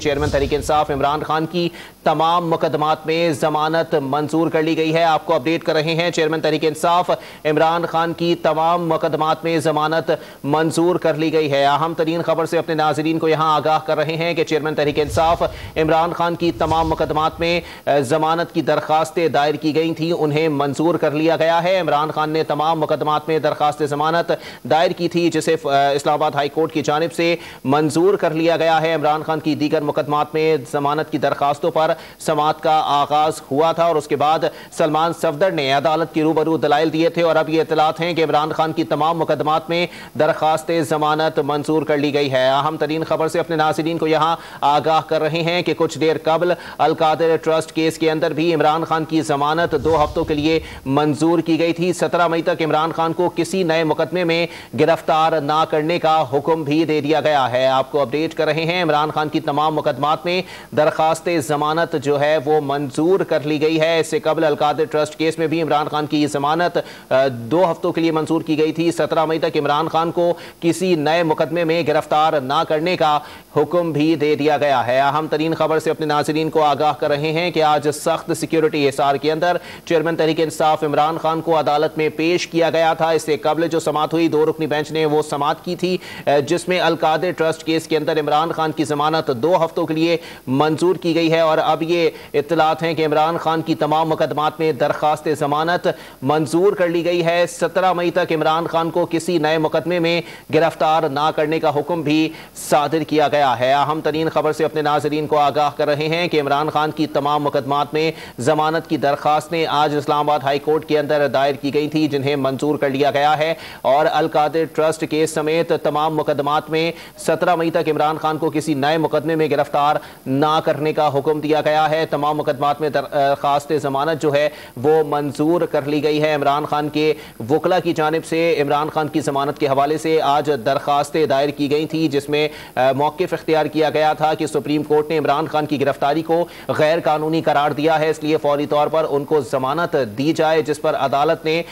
Chairman Tehreek Insaf Imran Khan की तमाम मुकदमात में जमानत मंजूर कर ली गई है। आपको अपडेट कर रहे हैं, चेयरमैन तहरीक इंसाफ इमरान खान की तमाम मुकदमात में जमानत मंजूर कर ली गई है। अहम तरीन खबर से अपने नाजरीन को यहां आगाह कर रहे हैं कि चेयरमैन तहरीक इंसाफ इमरान खान की तमाम मुकदमात में जमानत की दरखास्तें दायर की गई थी, उन्हें मंजूर कर लिया गया है। इमरान खान ने तमाम मुकदमात में दरखास्त जमानत दायर की थी, जिसे इस्लामाबाद हाई कोर्ट की जानिब से मंजूर कर लिया गया है। इमरान खान की दीगर मुकदमात में जमानत की दरखास्तों पर समाअत का आगाज हुआ था और उसके बाद सलमान सफदर ने अदालत के रूबरू दलाइल दिए थे और अब ये इतलात हैं कि इमरान खान की तमाम मुकदमात में दरखास्त जमानत मंजूर कर ली गई है। अहम तरीन खबर से अपने नाज़रीन को यहाँ आगाह कर रहे हैं कि कुछ देर कबल अलकादिर ट्रस्ट केस के अंदर भी इमरान खान की जमानत 2 हफ्तों के लिए मंजूर की गई थी। 17 मई तक इमरान खान को किसी नए मुकदमे में गिरफ्तार ना करने का हुक्म भी दे दिया गया है। आपको अपडेट कर रहे हैं, इमरान खान की तमाम मुकदमात में दरखास्त जमानत जो है वो मंजूर कर ली गई है। इससे कबल अलकादिर ट्रस्ट केस में भी इमरान खान की जमानत 2 हफ्तों के लिए मंजूर की गई थी। 17 मई तक इमरान खान को किसी नए मुकदमे में गिरफ्तार ना करने का हुक्म भी दे दिया गया है। अहम तरीन खबर से अपने नाज़रीन को आगाह कर रहे हैं कि आज सख्त सिक्योरिटी हिसार के अंदर चेयरमैन तहरीक इंसाफ इमरान खान को अदालत में पेश किया गया था। इससे कबल जो समाअत हुई, 2 रुकनी बेंच ने वो समाअत की थी जिसमें अलकादिर ट्रस्ट केस के अंदर इमरान खान की जमानत 2 हफ्तों के लिए मंजूर की गई है और अब ये इत्तलात हैं कि इमरान खान की तमाम मुकदमात में दरखास्त जमानत मंजूर कर ली गई है। 17 मई तक इमरान खान को किसी नए मुकदमे में गिरफ्तार ना करने का हुक्म भी सादिर किया गया है। अहम तरीन खबर से अपने नाजरीन को आगाह कर रहे हैं कि इमरान खान की तमाम मुकदमात में जमानत की दरखास्तें आज इस्लामाबाद हाई कोर्ट के अंदर दायर की गई थी, जिन्हें मंजूर कर लिया गया है और अलकादिर ट्रस्ट केस समेत तमाम मुकदमात में 17 मई तक इमरान खान को किसी नए मुकदमे में गिरफ्तार ना करने का हुक्म दिया गया है। तमाम मुकदमात में दरखास्त जमानत जो है वो मंजूर कर ली गई है। इमरान खान के वकला की जानिब से इमरान खान की जमानत के हवाले से आज दरखास्तें दायर की गई थी, जिसमें मौक़िफ़ इख्तियार किया गया था कि सुप्रीम कोर्ट ने इमरान खान की गिरफ्तारी को गैर कानूनी करार दिया है, इसलिए फौरी तौर पर उनको जमानत दी जाए, जिस पर अदालत ने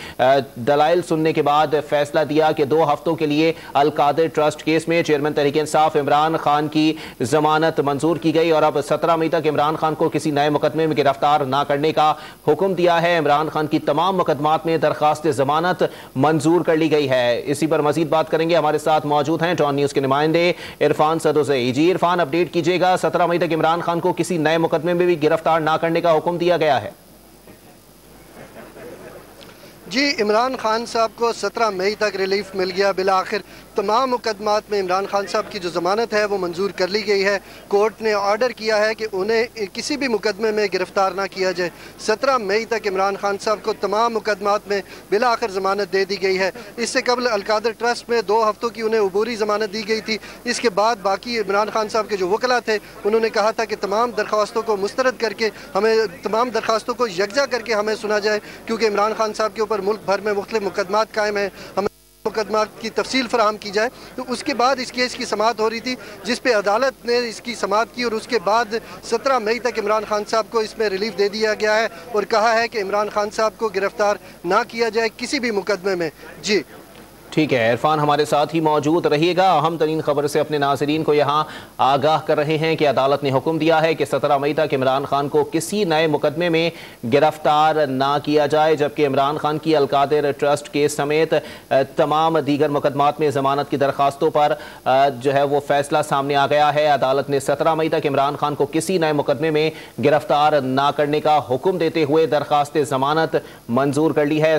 दलाइल सुनने के बाद फैसला दिया कि 2 हफ्तों के लिए अलकादिर ट्रस्ट केस में चेयरमैन तहरीक इंसाफ इमरान खान की जमानत मंजूर की गई और अब 17 मई तक इमरान खान को किसी नए मुकदमे में गिरफ्तार ना करने का हुक्म दिया है। इमरान खान की तमाम मुकदमात में दरखास्त जमानत मंजूर कर ली गई है। इसी पर मजीद बात करेंगे, हमारे साथ मौजूद हैं डॉन न्यूज़ के नुमाइंदे इरफान सदोज़ई। जी इरफान, अपडेट कीजिएगा, 17 मई तक इमरान खान को किसी नए मुकदमे में भी गिरफ्तार ना करने का हुक्म दिया गया है। जी, इमरान खान साहब को 17 मई तक रिलीफ मिल गया। बिला आखिर तमाम मुकदमात में इमरान खान साहब की जो ज़मानत है वो मंजूर कर ली गई है। कोर्ट ने ऑर्डर किया है कि उन्हें किसी भी मुकदमे में गिरफ्तार ना किया जाए। 17 मई तक इमरान खान साहब को तमाम मुकदमात में बिला आखिर ज़मानत दे दी गई है। इससे कबल अलकादिर ट्रस्ट में 2 हफ्तों की उन्हें अबूरी ज़मानत दी गई थी। इसके बाद बाकी इमरान खान साहब के जो वकला थे उन्होंने कहा था कि तमाम दरख्वास्तों को मुस्तरद करके तमाम दरख्वास्तों को यकजा करके हमें सुना जाए, क्योंकि इमरान खान साहब के ऊपर मुल्क भर में मुख्तलिफ मुकदमात कायम हैं, हमें मुकदमा की तफसील फराहम की जाए। तो उसके बाद इस केस की समाअत हो रही थी, जिस पे अदालत ने इसकी समाअत की और उसके बाद 17 मई तक इमरान खान साहब को इसमें रिलीफ दे दिया गया है और कहा है कि इमरान खान साहब को गिरफ्तार ना किया जाए किसी भी मुकदमे में। जी ठीक है, इरफान हमारे साथ ही मौजूद रहिएगा। अहम तरीन खबर से अपने नाजरीन को यहाँ आगाह कर रहे हैं कि अदालत ने हुक्म दिया है कि 17 मई तक इमरान खान को किसी नए मुकदमे में गिरफ्तार ना किया जाए, जबकि इमरान खान की अलकादिर ट्रस्ट केस समेत तमाम दीगर मुकदमात में जमानत की दरखास्तों पर जो है वो फैसला सामने आ गया है। अदालत ने 17 मई तक इमरान खान को किसी नए मुकदमे में गिरफ्तार ना करने का हुक्म देते हुए दरखास्त जमानत मंजूर कर ली है।